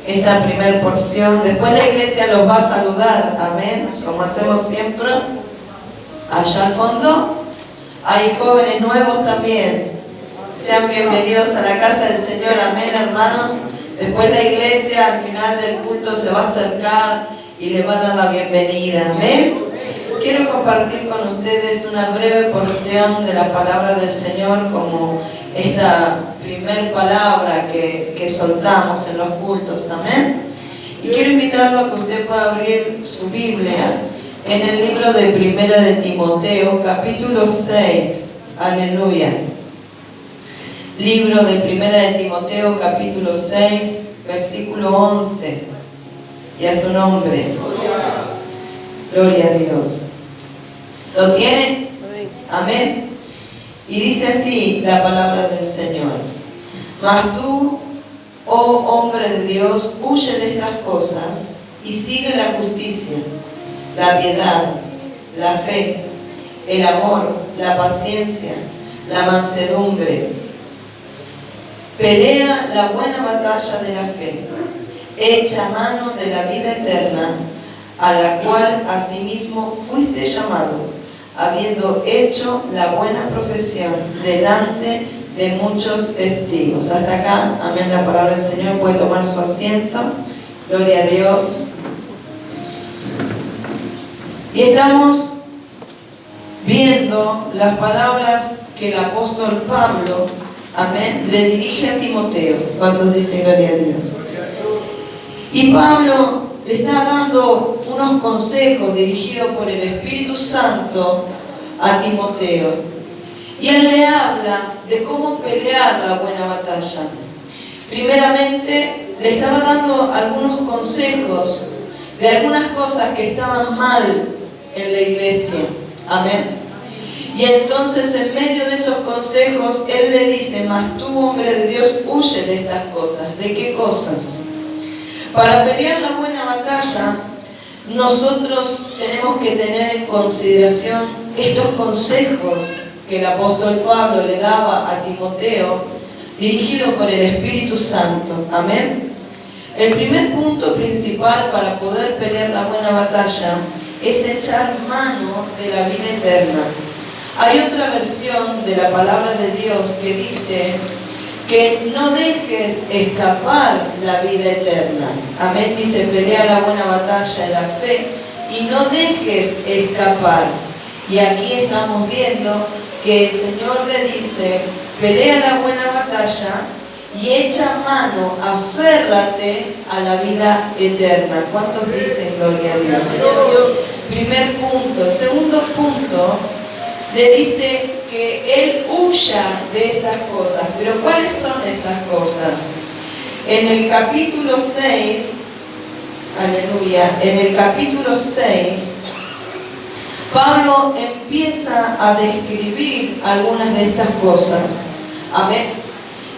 esta primera porción. Después la iglesia los va a saludar, amén, como hacemos siempre. Allá al fondo hay jóvenes nuevos también. Sean bienvenidos a la casa del Señor, amén, hermanos. Después la iglesia al final del culto se va a acercar y les va a dar la bienvenida, amén. Quiero compartir con ustedes una breve porción de la palabra del Señor, como esta primer palabra que soltamos en los cultos, amén. Y quiero invitarlo a que usted pueda abrir su Biblia en el libro de Primera de Timoteo, capítulo 6, aleluya. Libro de Primera de Timoteo, capítulo 6, versículo 11, y a su nombre. Gloria a Dios. ¿Lo tienen? Amén. Y dice así la palabra del Señor: Mas tú, oh hombre de Dios, huye de estas cosas y sigue la justicia, la piedad, la fe, el amor, la paciencia, la mansedumbre. Pelea la buena batalla de la fe, echa mano de la vida eterna, a la cual asimismo fuiste llamado, habiendo hecho la buena profesión delante de muchos testigos. Hasta acá, amén, la palabra del Señor. Puede tomar su asiento. Gloria a Dios. Y estamos viendo las palabras que el apóstol Pablo, amén, le dirige a Timoteo. ¿Cuántos dicen gloria a Dios? Y Pablo le está dando unos consejos dirigidos por el Espíritu Santo a Timoteo. Y él le habla de cómo pelear la buena batalla. Primeramente, le estaba dando algunos consejos de algunas cosas que estaban mal en la iglesia. Amén. Y entonces, en medio de esos consejos, él le dice: Mas tú, hombre de Dios, huye de estas cosas. ¿De qué cosas? Para pelear la buena batalla, nosotros tenemos que tener en consideración estos consejos que el apóstol Pablo le daba a Timoteo, dirigidos por el Espíritu Santo. Amén. El primer punto principal para poder pelear la buena batalla es echar mano de la vida eterna. Hay otra versión de la palabra de Dios que dice que no dejes escapar la vida eterna. Amén. Dice: pelea la buena batalla de la fe y no dejes escapar. Y aquí estamos viendo que el Señor le dice: pelea la buena batalla y echa mano, aférrate a la vida eterna. ¿Cuántos dicen gloria a Dios? Primer punto. El segundo punto, le dice que él huya de esas cosas. Pero ¿cuáles son esas cosas? En el capítulo 6, aleluya, en el capítulo 6, Pablo empieza a describir algunas de estas cosas. Amén.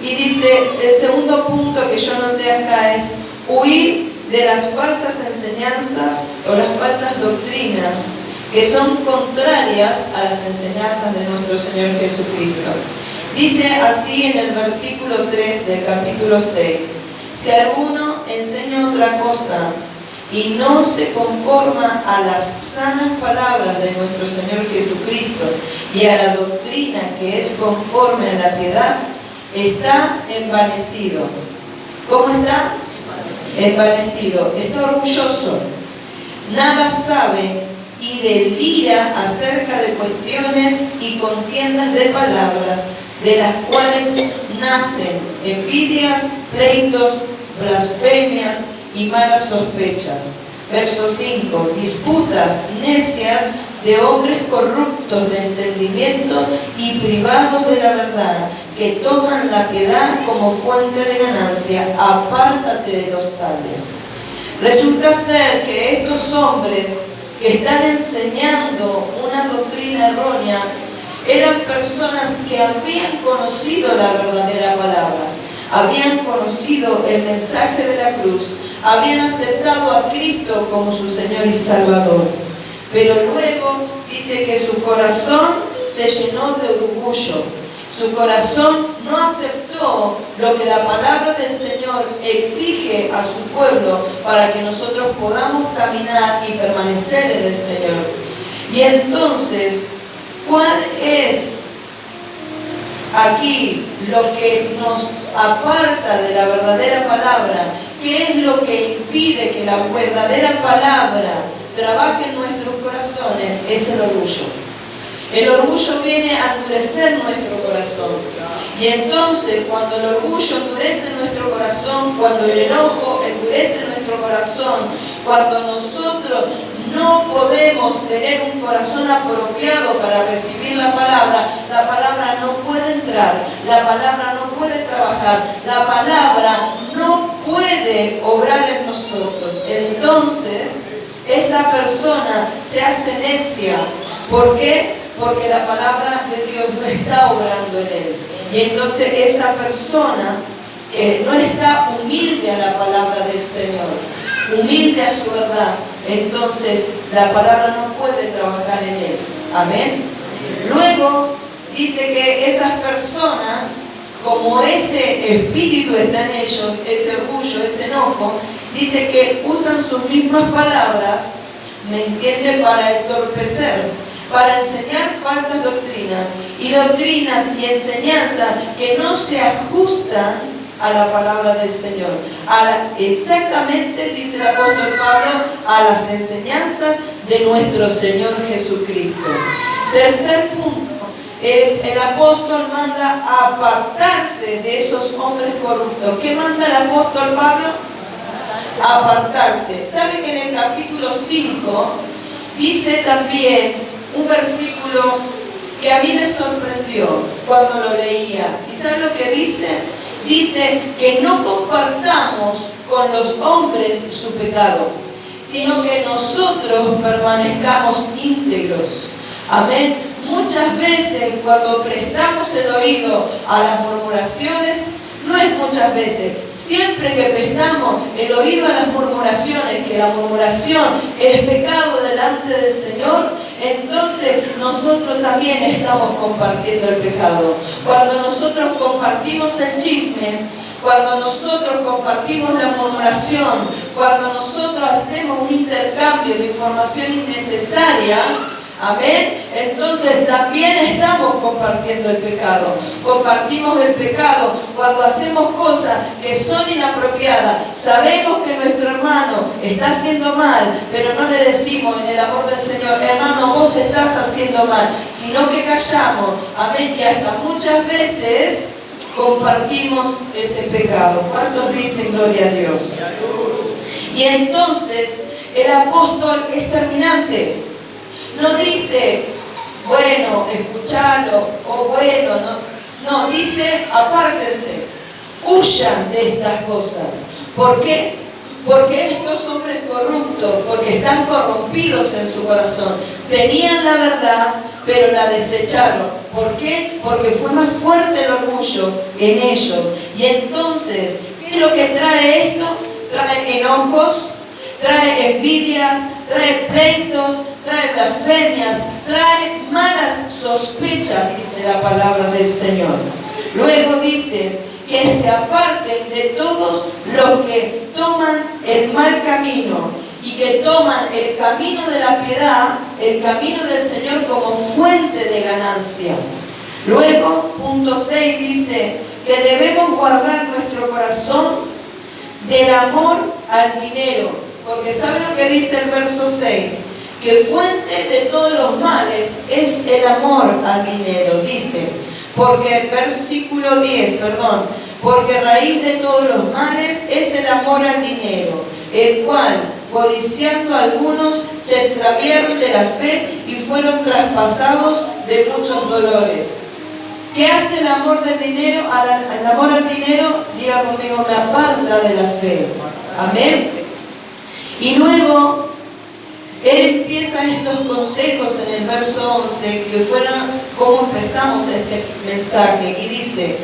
Y dice, el segundo punto que yo noté acá es huir de las falsas enseñanzas o las falsas doctrinas que son contrarias a las enseñanzas de nuestro Señor Jesucristo. Dice así en el versículo 3 del capítulo 6: Si alguno enseña otra cosa y no se conforma a las sanas palabras de nuestro Señor Jesucristo y a la doctrina que es conforme a la piedad, está envanecido. ¿Cómo está? Envanecido. Está orgulloso. Nada sabe y delira acerca de cuestiones y contiendas de palabras, de las cuales nacen envidias, pleitos, blasfemias y malas sospechas. Verso 5: disputas necias de hombres corruptos de entendimiento y privados de la verdad, que toman la piedad como fuente de ganancia. Apártate de los tales. Resulta ser que estos hombres que están enseñando una doctrina errónea eran personas que habían conocido la verdadera palabra, habían conocido el mensaje de la cruz, habían aceptado a Cristo como su Señor y Salvador, pero luego dice que su corazón se llenó de orgullo, Su corazón no aceptó lo que la palabra del Señor exige a su pueblo para que nosotros podamos caminar y permanecer en el Señor. Y entonces, ¿cuál es aquí lo que nos aparta de la verdadera palabra? ¿Qué es lo que impide que la verdadera palabra trabaje en nuestros corazones? Es el orgullo. El orgullo viene a endurecer nuestro corazón. Y entonces, cuando el orgullo endurece nuestro corazón, cuando el enojo endurece nuestro corazón, cuando nosotros no podemos tener un corazón apropiado para recibir la palabra no puede entrar, la palabra no puede trabajar, la palabra no puede obrar en nosotros. Entonces, esa persona se hace necia. ¿Por qué? Porque la palabra de Dios no está obrando en él. Y entonces esa persona que no está humilde a la palabra del Señor, humilde a su verdad, entonces la palabra no puede trabajar en él. Amén. Luego dice que esas personas, como ese espíritu está en ellos, ese orgullo, ese enojo, dice que usan sus mismas palabras, ¿me entiende?, para entorpecer, para enseñar falsas doctrinas y enseñanzas que no se ajustan a la palabra del Señor. Exactamente, dice el apóstol Pablo, a las enseñanzas de nuestro Señor Jesucristo. Tercer punto, el apóstol manda a apartarse de esos hombres corruptos. ¿Qué manda el apóstol Pablo? Apartarse. ¿Sabe que en el capítulo 5 dice también un versículo que a mí me sorprendió cuando lo leía? ¿Y sabe lo que dice? Dice que no compartamos con los hombres su pecado, sino que nosotros permanezcamos íntegros. Amén. Muchas veces cuando prestamos el oído a las murmuraciones, no es muchas veces, siempre que prestamos el oído a las murmuraciones, que la murmuración es pecado delante del Señor, entonces nosotros también estamos compartiendo el pecado. Cuando nosotros compartimos el chisme, cuando nosotros compartimos la murmuración, cuando nosotros hacemos un intercambio de información innecesaria, amén, entonces también estamos compartiendo el pecado. Compartimos el pecado cuando hacemos cosas que son inapropiadas. Sabemos que nuestro hermano está haciendo mal, pero no le decimos en el amor del Señor: hermano, vos estás haciendo mal, sino que callamos. Amén. Y hasta muchas veces compartimos ese pecado. ¿Cuántos dicen gloria a Dios? Y entonces el apóstol es terminante. No dice, bueno, escuchalo, o bueno, no, dice, apártense, huyan de estas cosas. ¿Por qué? Porque estos hombres corruptos, porque están corrompidos en su corazón, tenían la verdad, pero la desecharon. ¿Por qué? Porque fue más fuerte el orgullo en ellos. Y entonces, ¿qué es lo que trae esto? Trae enojos, trae envidias, trae pleitos, trae blasfemias, trae malas sospechas, dice la palabra del Señor. Luego dice que se aparten de todos los que toman el mal camino y que toman el camino de la piedad, el camino del Señor, como fuente de ganancia. Luego, punto 6 dice que debemos guardar nuestro corazón del amor al dinero. Porque ¿sabe lo que dice el verso 6? Que fuente de todos los males es el amor al dinero. Dice, porque versículo 10, porque raíz de todos los males es el amor al dinero, el cual, codiciando algunos, se extraviaron de la fe y fueron traspasados de muchos dolores. ¿Qué hace el amor del dinero? El amor al dinero, diga conmigo, me aparta de la fe. Amén. Y luego, él empieza estos consejos en el verso 11, que fueron como empezamos este mensaje, y dice: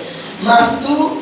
mas tú,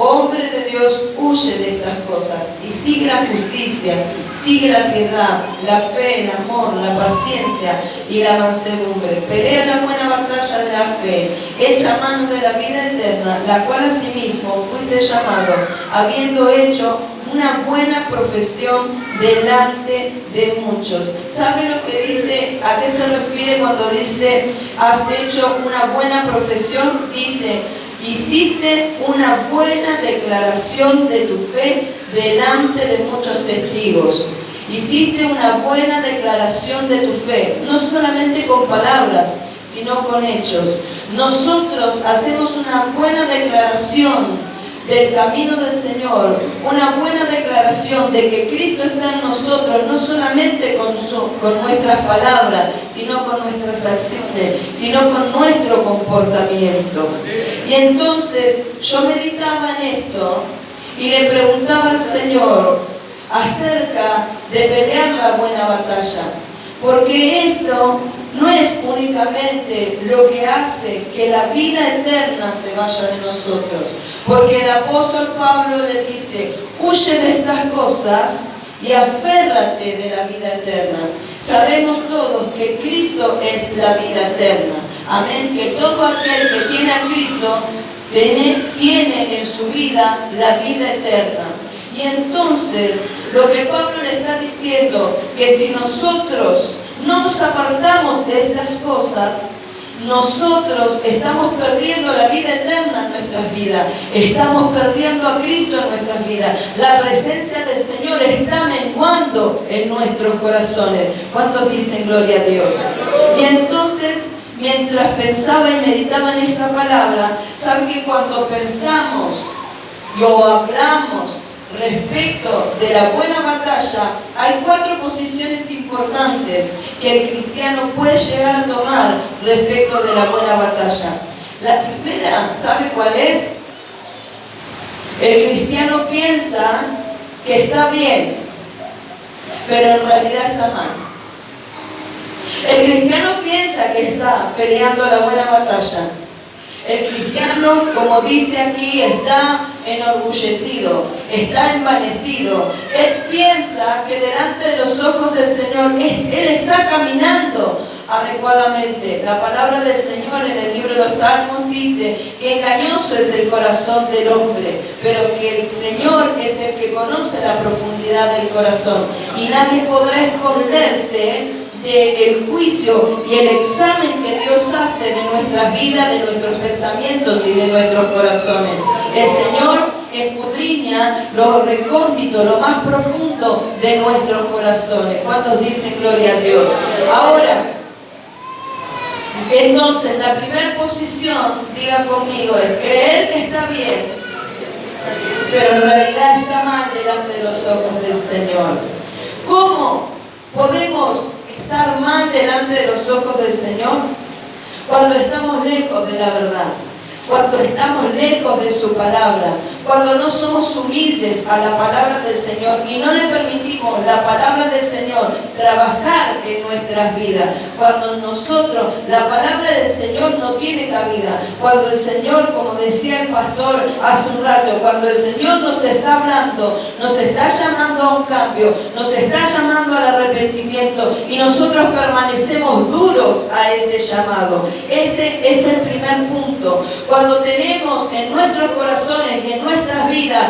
Hombre de Dios, huye de estas cosas y sigue la justicia, sigue la piedad, la fe, el amor, la paciencia y la mansedumbre. Pelea la buena batalla de la fe, echa mano de la vida eterna, la cual asimismo fuiste llamado, habiendo hecho una buena profesión delante de muchos. ¿Sabe lo que dice? ¿A qué se refiere cuando dice has hecho una buena profesión? Dice: hiciste una buena declaración de tu fe delante de muchos testigos. Hiciste una buena declaración de tu fe, no solamente con palabras, sino con hechos. Nosotros hacemos una buena declaración del camino del Señor, una buena declaración de que Cristo está en nosotros, no solamente con nuestras palabras, sino con nuestras acciones, sino con nuestro comportamiento. Y entonces yo meditaba en esto y le preguntaba al Señor acerca de pelear la buena batalla, porque esto no es únicamente lo que hace que la vida eterna se vaya de nosotros, porque el apóstol Pablo le dice: huye de estas cosas y aférrate de la vida eterna. Sabemos todos que Cristo es la vida eterna. Amén. Que todo aquel que tiene a Cristo tiene en su vida la vida eterna. Y entonces, lo que Pablo le está diciendo, que si nosotros no nos apartamos de estas cosas, nosotros estamos perdiendo la vida eterna en nuestras vidas, estamos perdiendo a Cristo en nuestras vidas. La presencia del Señor está menguando en nuestros corazones. ¿Cuántos dicen gloria a Dios? Y entonces, mientras pensaba y meditaba en esta palabra, ¿saben que cuando pensamos o hablamos respecto de la buena batalla, hay 4 posiciones importantes que el cristiano puede llegar a tomar respecto de la buena batalla? La primera, ¿sabe cuál es? El cristiano piensa que está bien, pero en realidad está mal. El cristiano piensa que está peleando la buena batalla. El cristiano, como dice aquí, está enorgullecido, está envanecido. Él piensa que delante de los ojos del Señor, Él está caminando adecuadamente. La palabra del Señor en el libro de los Salmos dice que engañoso es el corazón del hombre, pero que el Señor es el que conoce la profundidad del corazón. Y nadie podrá esconderse del juicio y el examen que Dios hace de nuestras vidas, de nuestros pensamientos y de nuestros corazones. El Señor escudriña lo recóndito, lo más profundo de nuestros corazones. ¿Cuántos dicen gloria a Dios? Ahora, entonces, la primera posición, diga conmigo, es creer que está bien, pero en realidad está mal delante de los ojos del Señor. ¿Cómo podemos estar mal delante de los ojos del Señor? Cuando estamos lejos de la verdad, cuando estamos lejos de su palabra, cuando no somos humildes a la palabra del Señor y no le permitimos la palabra del Señor trabajar en nuestras vidas, cuando nosotros, la palabra del Señor no tiene cabida, cuando el Señor, como decía el pastor hace un rato, cuando el Señor nos está hablando, nos está llamando a un cambio, nos está llamando al arrepentimiento y nosotros permanecemos duros a ese llamado. Ese es el primer punto. Cuando tenemos en nuestros corazones y en nuestras vidas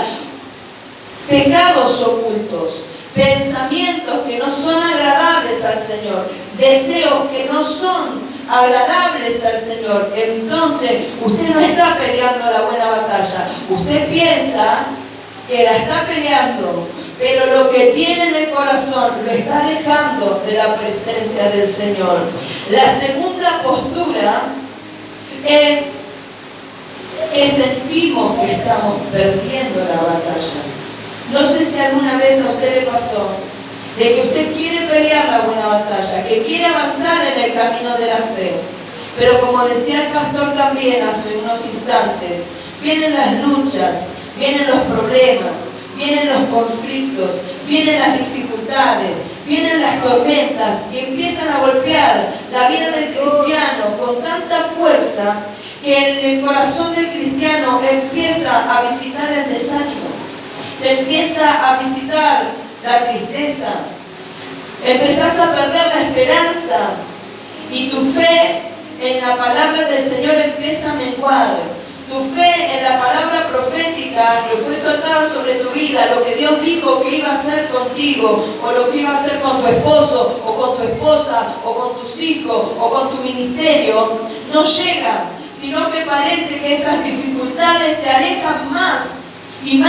pecados ocultos, pensamientos que no son agradables al Señor, deseos que no son agradables al Señor, entonces usted no está peleando la buena batalla. Usted piensa que la está peleando, pero lo que tiene en el corazón lo está alejando de la presencia del Señor. La segunda postura es que sentimos que estamos perdiendo la batalla. No sé si alguna vez a usted le pasó de que usted quiere pelear la buena batalla, que quiere avanzar en el camino de la fe, pero como decía el pastor también hace unos instantes, vienen las luchas, vienen los problemas, vienen los conflictos, vienen las dificultades, vienen las tormentas y empiezan a golpear la vida del cristiano con tanta fuerza que en el corazón del cristiano empieza a visitar el desánimo, te empieza a visitar la tristeza, empezás a perder la esperanza y tu fe en la palabra del Señor empieza a menguar. Tu fe en la palabra profética que fue soltada sobre tu vida, lo que Dios dijo que iba a hacer contigo, o lo que iba a hacer con tu esposo, o con tu esposa, o con tus hijos, o con tu ministerio, no llega, sino que parece que esas dificultades te alejan más, y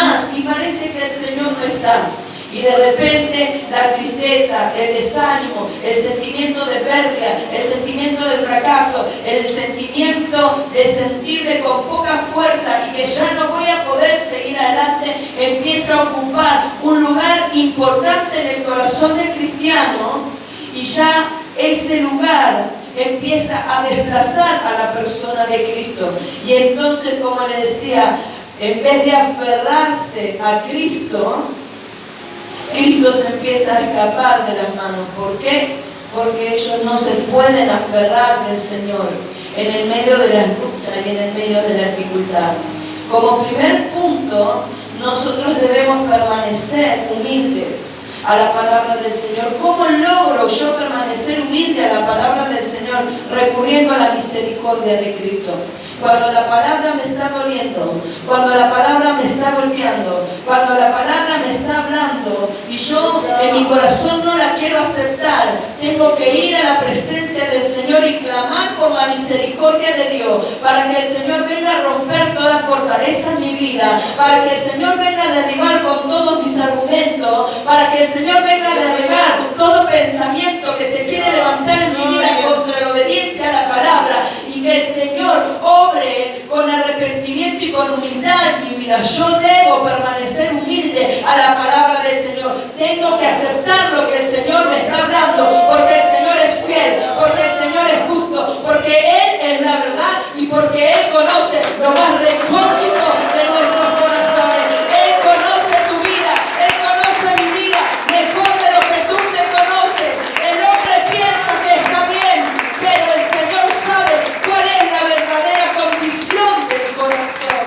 parece que el Señor no está. Y de repente la tristeza, el desánimo, el sentimiento de pérdida, el sentimiento de fracaso, el sentimiento de sentirme con poca fuerza y que ya no voy a poder seguir adelante, empieza a ocupar un lugar importante en el corazón del cristiano, y ya ese lugar empieza a desplazar a la persona de Cristo. Y entonces, como le decía, en vez de aferrarse a Cristo, Cristo se empieza a escapar de las manos. ¿Por qué? Porque ellos no se pueden aferrar del Señor en el medio de las luchas y en el medio de la dificultad. Como primer punto, nosotros debemos permanecer humildes a la palabra del Señor. ¿Cómo logro yo permanecer humilde a la palabra del Señor? Recurriendo a la misericordia de Cristo. Cuando la palabra me está doliendo, cuando la palabra me está golpeando, cuando la palabra me está hablando y yo en mi corazón no la quiero aceptar, tengo que ir a la presencia del Señor y clamar por la misericordia de Dios, para que el Señor venga a romper toda fortaleza en mi vida, para que el Señor venga a derribar con todos mis argumentos, para que el Señor venga a derribar todo pensamiento que se quiere levantar en mi vida contra la obediencia a la palabra, y que el Señor obre con arrepentimiento y con humildad en mi vida. Yo debo permanecer humilde a la palabra del Señor. Tengo que aceptar lo que el Señor me está hablando, porque el Señor es fiel, porque el Señor es justo, porque Él es la verdad y porque Él conoce lo más recóndito de nuestros corazones. Él conoce tu vida, Él conoce mi vida mejor de lo que tú te conoces. El hombre piensa que está bien, pero el Señor sabe cuál es la verdadera condición del corazón.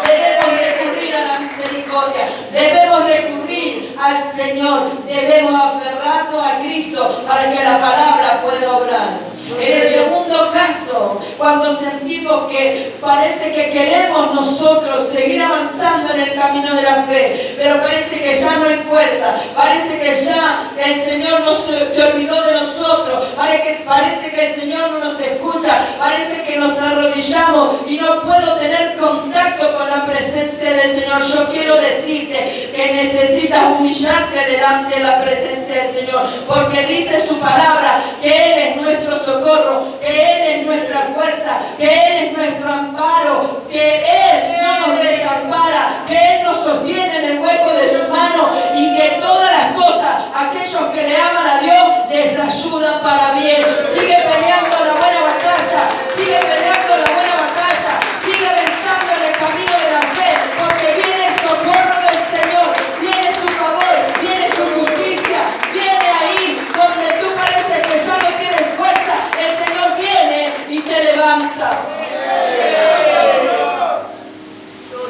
Debemos recurrir a la misericordia, debemos recurrir al Señor, debemos aferrarnos a Cristo para que la palabra pueda obrar. En el segundo caso, cuando sentimos que parece que queremos nosotros seguir avanzando en el camino de la fe, pero parece que ya no hay fuerza, parece que ya el Señor se olvidó de nosotros, parece que el Señor no nos escucha, parece que nos arrodillamos y no puedo tener contacto con la presencia del Señor. Yo quiero decirte que necesitas humillarte delante de la presencia del Señor, porque dice su palabra que Él es nuestro socorro, que Él es nuestra fuerza, que Él es nuestro amparo, que Él no nos desampara, que Él nos sostiene en el hueco de su mano y que todas las cosas, aquellos que le aman a Dios, les ayudan para bien. Sigue peleando la buena batalla, sigue peleando la buena batalla, sigue avanzando en el camino de la fe, porque viene el socorro del Señor, viene su favor, viene su justicia, viene ahí donde tú pareces que ya no tienes fuerza, el Señor viene y te levanta.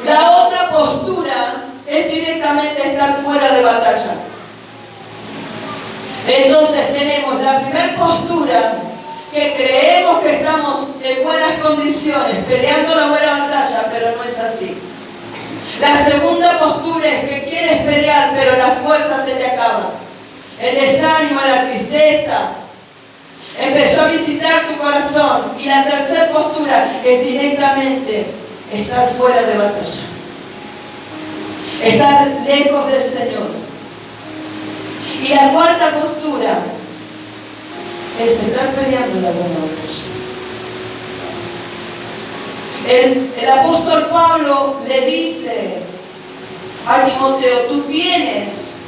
La otra postura es directamente estar fuera de batalla. Entonces tenemos la primera postura, que creemos que estamos en buenas condiciones, peleando la buena batalla, pero no es así. La segunda postura es que quieres pelear, pero las fuerzas se te acaban. El desánimo, la tristeza empezó a visitar tu corazón. Y la tercera postura es directamente estar fuera de batalla, estar lejos del Señor. Y la cuarta postura es estar peleando la buena batalla. El apóstol Pablo le dice a Timoteo: tú tienes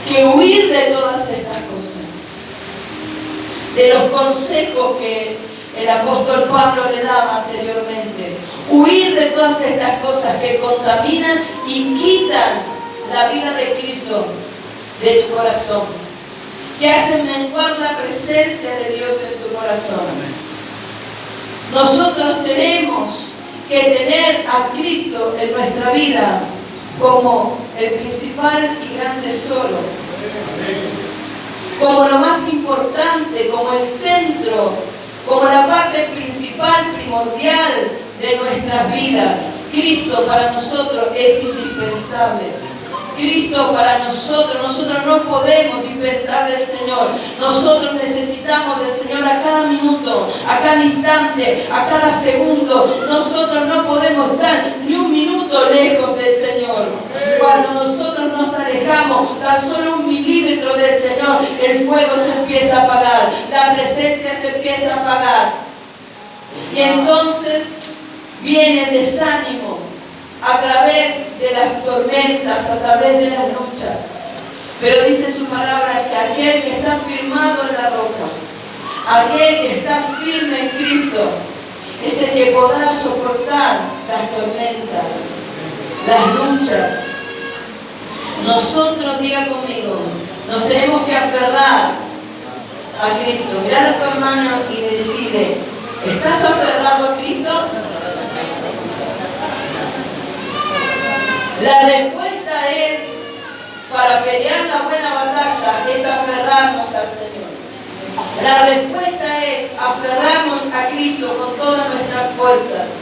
que huir de todas estas cosas, de los consejos que el apóstol Pablo le daba anteriormente. Huir de todas estas cosas que contaminan y quitan la vida de Cristo de tu corazón, que hacen menguar la presencia de Dios en tu corazón. Nosotros tenemos que tener a Cristo en nuestra vida como el principal y gran tesoro, como lo más importante, como el centro, como la parte principal, primordial de nuestra vida. Cristo para nosotros es indispensable. Cristo para nosotros no podemos dispensar del Señor. Nosotros necesitamos del Señor a cada minuto, a cada instante, a cada segundo. Nosotros no podemos estar ni un minuto lejos del Señor. Cuando nosotros nos alejamos tan solo 1 milímetro del Señor, el fuego se empieza a apagar, la presencia se empieza a apagar. Y entonces viene el desánimo a través de las tormentas, a través de las luchas. Pero dice su palabra que aquel que está firmado en la roca, aquel que está firme en Cristo, es el que podrá soportar las tormentas, las luchas. Nosotros, diga conmigo, nos tenemos que aferrar a Cristo. Mirar a tu hermano y decirle, ¿estás aferrado a Cristo? La respuesta es, para pelear la buena batalla, es aferrarnos al Señor. La respuesta es aferrarnos a Cristo con todas nuestras fuerzas.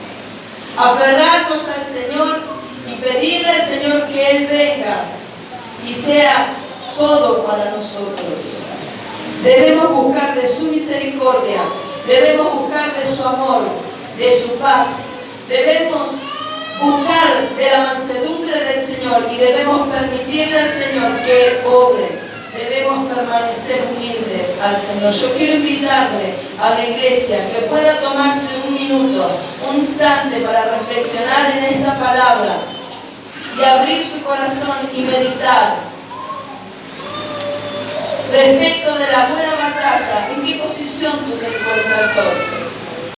Aferrarnos al Señor y pedirle al Señor que Él venga y sea todo para nosotros. Debemos buscar de su misericordia, debemos buscar de su amor, de su paz. Debemos buscar de la mansedumbre del Señor y debemos permitirle al Señor que Él obre. Debemos permanecer humildes al Señor. Yo quiero invitarle a la iglesia que pueda tomarse 1 minuto, un instante para reflexionar en esta palabra y abrir su corazón y meditar respecto de la buena batalla. ¿En qué posición tú te encuentras hoy?